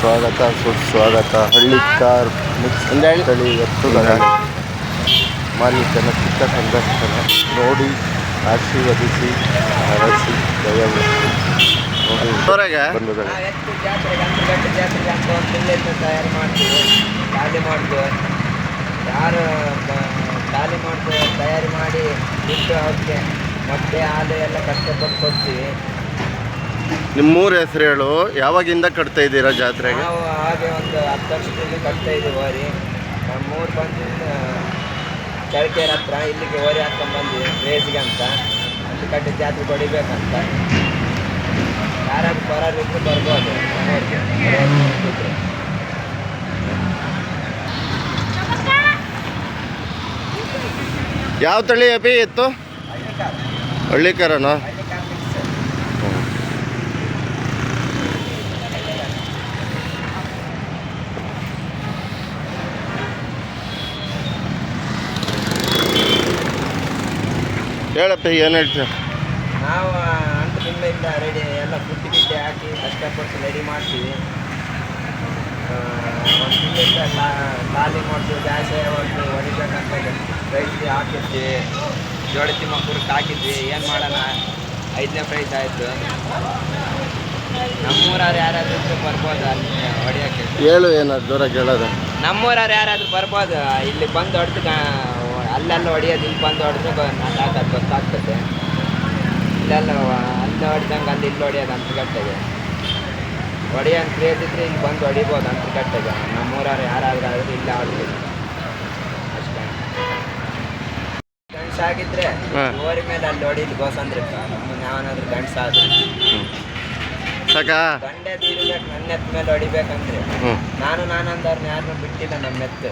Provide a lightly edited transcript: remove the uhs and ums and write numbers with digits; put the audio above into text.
ಸ್ವಾಗತ ಸುಸ್ವಾಗತ. ಹಳ್ಳಿಕಾರ್ ಮಿಕ್ಸ್ ತಳಿ ಎತ್ತುಗಳ ಮಾಲೀಕನ ಚಿಕ್ಕ ಸಂದರ್ಶನ ನೋಡಿ ಆಶೀರ್ವದಿಸಿ ಹರಸಿ ದಯವಿಟ್ಟು ನೋಡಿ ಬಂಧುಗಳೇ. ತಯಾರು ಮಾಡ್ತೀವಿ, ಖಾಲಿ ಮಾಡ್ತೀವಿ. ಯಾರು ಖಾಲಿ ಮಾಡ್ತೀವಿ ತಯಾರಿ ಮಾಡಿ ಬಿಟ್ಟು ಅವ್ರಿಗೆ ಮೊಟ್ಟೆ ಹಾಲು ಎಲ್ಲ ಕಷ್ಟಪಟ್ಟು ಕೊಡ್ತೀವಿ. ನಿಮ್ಮೂರ ಹೆಸರು ಹೇಳು. ಯಾವಾಗಿಂದ ಕಟ್ತಾ ಇದ್ದೀರಾ ಜಾತ್ರೆಗೆ? ನಾವು ಹಾಗೆ ಒಂದು 10 ವರ್ಷದಿಂದ ಕಟ್ತಾ ಇದ್ದೀವಿ ಓರಿ. ನಮ್ಮೂರು ಬಂದು ಚಳಕೆರೆ ಹತ್ರ ಇಲ್ಲಿಗೆ ಓರಿ ಹಾಕ್ಕೊಂಡು ಬಂದ್ವಿ ರೇಸ್ಗೆ ಅಂತ. ಅಲ್ಲಿ ಕಟ್ಟಿ ಜಾತ್ರೆ ಹೊಡಿಬೇಕಂತ. ಯಾರಾದ್ರೂ ಬರೋರಿದ್ರು ಬರ್ಬೋದು ನಮ್ಮೂರಿಗೆ. ಯಾವ ತಳಿ ಅಪಿ ಎತ್ತು? ಹಳ್ಳಿಕಾರನ? ಹೇಳಪ್ಪ, ಏನು ಹೇಳ್ತೀವಿ? ನಾವು ಅಂಟು ತಿಂಗಳಿಂದ ರೆಡಿ ಎಲ್ಲ ಫುಡ್ ಗಿಡ್ಡೆ ಹಾಕಿ ಕಷ್ಟಪಟ್ಟು ರೆಡಿ ಮಾಡ್ತೀವಿ. ಒಂದು ತಿಂಗಳಿಂದ ಖಾಲಿ ಮಾಡ್ತೀವಿ, ಬೇಸಾಯ ಮಾಡ್ತೀವಿ, ಹೊಡಿಬೇಕಂತ ಪ್ರೈಸ್ ಹಾಕಿರ್ತೀವಿ. ಜೋಡಿ ತಿಮ್ಮಕ್ಕೂರಿಗೆ ಹಾಕಿದ್ವಿ. ಏನು ಮಾಡೋಣ, 5ನೇ ಪ್ರೈಸ್ ಆಯಿತು. ನಮ್ಮೂರವ್ರು ಯಾರಾದ್ರೂ ಬರ್ಬೋದು ಅಲ್ಲಿ ಹೊಡಿಯೋಕ್ಕೆ. ಹೇಳು, ಏನಾದ್ರು ಜೋರಾಗಿ ಹೇಳೋದು. ನಮ್ಮೂರವ್ರು ಯಾರಾದ್ರೂ ಬರ್ಬೋದು ಇಲ್ಲಿ ಬಂದು ಹೊಡೆದು ಅಲ್ಲೆಲ್ಲ ಹೊಡಿಯೋದು, ಇಲ್ಲಿ ಬಂದು ಹೊಡೆದ್ರೆ ಹಾಕೋದು ಗೊತ್ತಾಗ್ತದೆ. ಇಲ್ಲೆಲ್ಲ ಅಲ್ಲಿ ಹೊಡೆದಂಗೆ ಅಲ್ಲಿ ಇಲ್ಲಿ ಹೊಡಿಯೋದು ಅಂತಗಟ್ಟೆಗೆ ಹೊಡಿಯೋಂತ ಕ್ರೇಜ್ ಇದ್ರೆ ಇಲ್ಲಿ ಬಂದು ಹೊಡಿಬೋದು ಅಂತಗಟ್ಟೆಗೆ. ನಮ್ಮೂರವ್ರು ಯಾರಾದ್ರೂ ಆದ್ರೆ ಇಲ್ಲಿ ಆಡ್ಬೋದು ಅಷ್ಟೇ. ಗಂಡ್ಸಾಗಿದ್ರೆ ಓರಿ ಮೇಲೆ ಅಲ್ಲಿ ಹೊಡಿಲಿ ಗೋಸಂದ್ರಕ್ಕ. ನಮ್ಮನ್ನ ಯಾವನಾದ್ರೂ ಗಂಡ್ಸಾದ್ರೆ ಸಾಕಾ? ಗಂಡೆ ತೀರ್ಬೇಕು, ನನ್ನ ಎತ್ತ ಮೇಲೆ ಹೊಡಿಬೇಕಂದ್ರೆ ನಾನಂದವ್ರನ್ನ ಯಾರನ್ನೂ ಬಿಟ್ಟಿಲ್ಲ ನಮ್ಮ ಎತ್ತು.